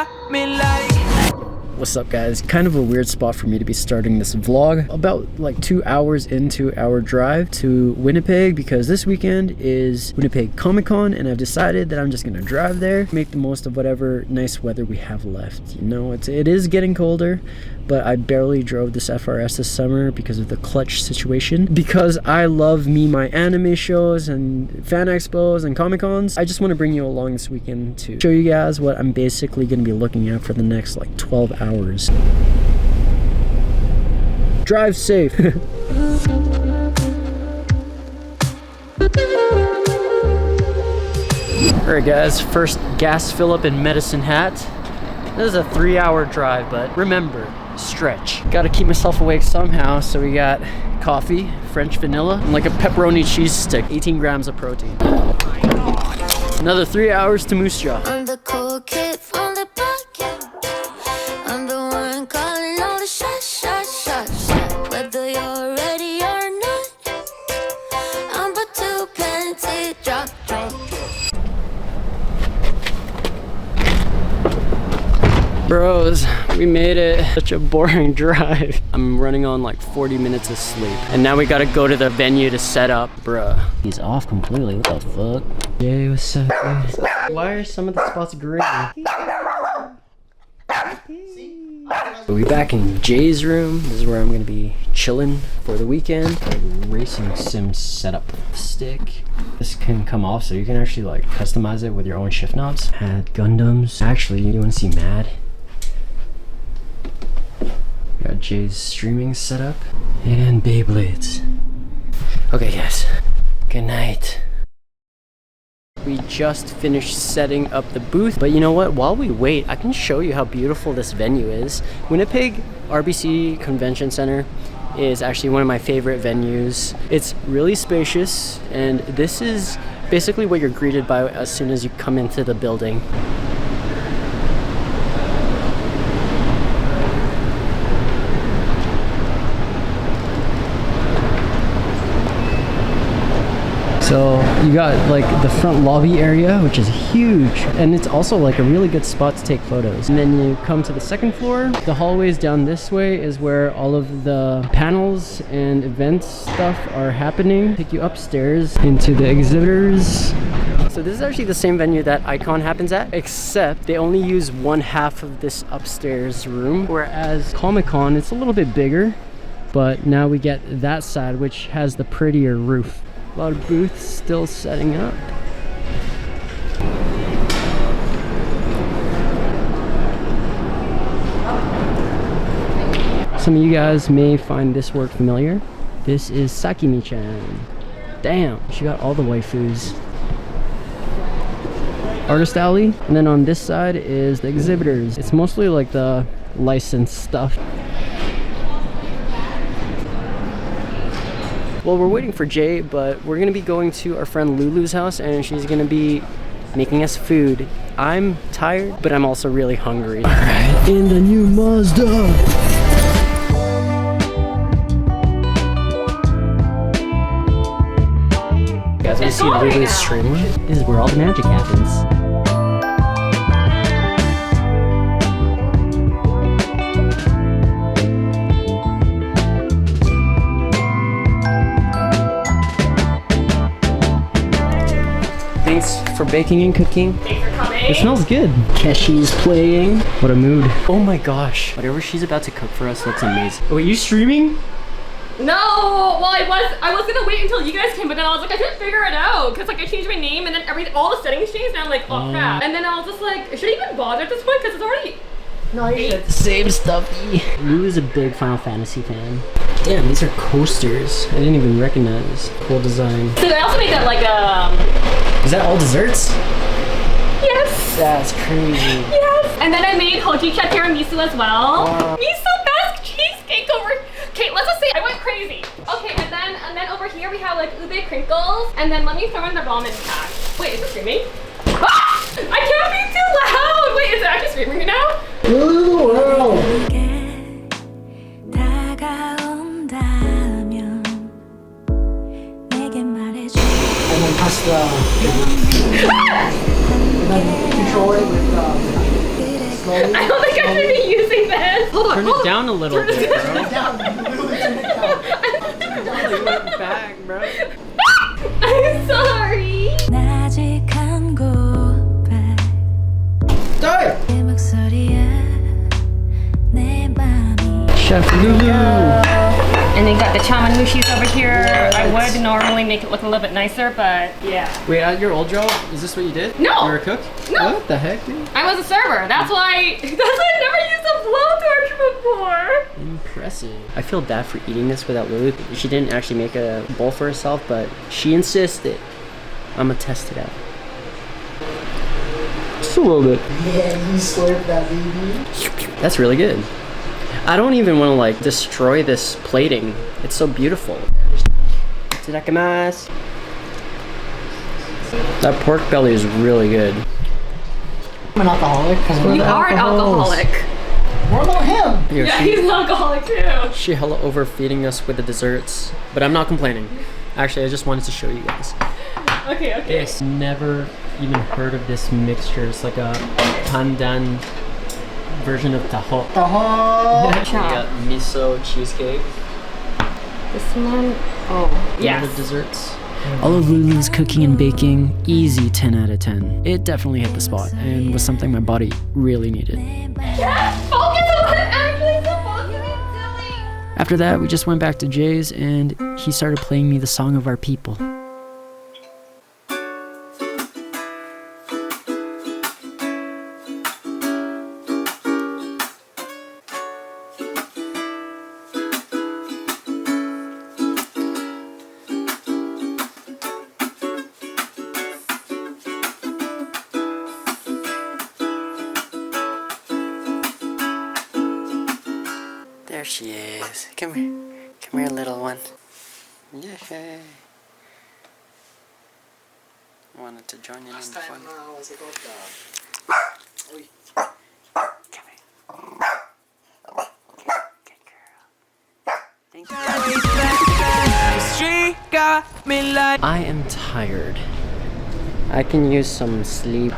got me like. What's up, guys? Kind of a weird spot for me to be starting this vlog. About like 2 hours into our drive to Winnipeg, because this weekend is Winnipeg Comic Con and I've decided that I'm just gonna drive there, make the most of whatever nice weather we have left. You know, it is getting colder, but I barely drove this FRS this summer because of the clutch situation. Because I love my anime shows and fan expos and Comic Cons, I just want to bring you along this weekend to show you guys what I'm basically going to be looking at for the next like 12 hours. Drive safe. Alright guys, first gas fill up in Medicine Hat. This is a 3-hour drive, but remember, stretch. Gotta keep myself awake somehow, so we got coffee, French vanilla, and like a pepperoni cheese stick, 18 grams of protein. Another 3 hours to Moose Jaw. I'm the cool kid from the block, yeah. I'm the one calling all the shots. Whether you're ready or not, I'm about to plenty drop. Bros, we made it. Such a boring drive. I'm running on like 40 minutes of sleep. And now we gotta go to the venue to set up. Bruh. He's off completely, what the fuck? Yay, what's up, dude? Why are some of the spots green? We'll be back in Jay's room. This is where I'm gonna be chilling for the weekend. Racing sim setup stick. This can come off so you can actually like customize it with your own shift knobs. Add Gundams. Actually, you wanna see Mad? Got Jay's streaming setup and Beyblades. Okay guys, good night. We just finished setting up the booth, but you know what? While we wait, I can show you how beautiful this venue is. Winnipeg RBC Convention Center is actually one of my favorite venues. It's really spacious, and this is basically what you're greeted by as soon as you come into the building. So you got like the front lobby area, which is huge, and it's also like a really good spot to take photos. And then you come to the second floor. The hallways down this way is where all of the panels and events stuff are happening. Take you upstairs into the exhibitors. So this is actually the same venue that Icon happens at, except they only use one half of this upstairs room, whereas Comic-Con, it's a little bit bigger, but now we get that side, which has the prettier roof. A lot of booths still setting up. Some of you guys may find this work familiar. This is Sakimi-chan. Damn, she got all the waifus. Artist alley, and then on this side is the exhibitors. It's mostly like the licensed stuff. Well, we're waiting for Jay, but we're gonna be going to our friend Lulu's house and she's gonna be making us food. I'm tired, but I'm also really hungry. All right, in the new Mazda. You guys wanna see Lulu's stream? This is where all the magic happens. Thanks for baking and cooking. Thanks for coming. It smells good. Keshi's playing. What a mood. Oh my gosh. Whatever she's about to cook for us looks amazing. Oh, wait, you streaming? No, well I was gonna wait until you guys came, but then I was like, I couldn't figure it out because like I changed my name and then all the settings changed and I'm like, oh crap. And then I was just like, should I even bother at this point because it's already. No, you got the same stuffy. Lou is a big Final Fantasy fan. Damn, these are coasters. I didn't even recognize. Cool design. So I also made that like Is that all desserts? Yes. That's crazy. Yes. And then I made hojicha tiramisu as well. Miso basque cheesecake over. Okay, let's just say I went crazy. Okay, and then over here we have like ube crinkles, and then let me throw in the ramen pack. Wait, is it screaming? Ah! I can't be too loud. Wait, is it actually screaming right now? Wow. And then pasta. And then control it with slowly. I don't think I should be using this. Hold on. Turn it down a little bit, bro. Turn it down. Literally turn it down. Turn it down. You went back, bro. I'm sorry. 나직한 고백 Die! 내 목소리에 내 맘이 Chef Lulu. And then you got the chamanmushis over here. I would normally make it look a little bit nicer, but yeah. Wait, at your old job, is this what you did? No. You were a cook? No. What the heck, dude? I was a server. That's why I never used a blowtorch before. Impressive. I feel bad for eating this without Lulu. She didn't actually make a bowl for herself, but she insisted. I'm gonna test it out. Just a little bit. Yeah, you slurp that, baby. That's really good. I don't even want to like destroy this plating. It's so beautiful. Itadakimasu. That pork belly is really good. I'm an alcoholic. You are an alcoholic. What about him? Here, Yeah, she, he's an alcoholic too. she hella overfeeding us with the desserts, but I'm not complaining. Actually, I just wanted to show you guys. Okay, okay. Yes. Never even heard of this mixture. It's like a pandan version of taho. Uh-huh. We got miso cheesecake. This one, oh, Other yes. desserts. All of Lulu's cooking and baking, easy 10 out of 10. It definitely hit the spot and was something my body really needed. Yes! Focus on what I'm actually supposed to be doing! After that, we just went back to Jay's and he started playing me the song of our people. There she is. Come here. Come here, little one. Yay. Wanted to join in on the fun. Come here. Good girl. Thank you. I am tired. I can use some sleep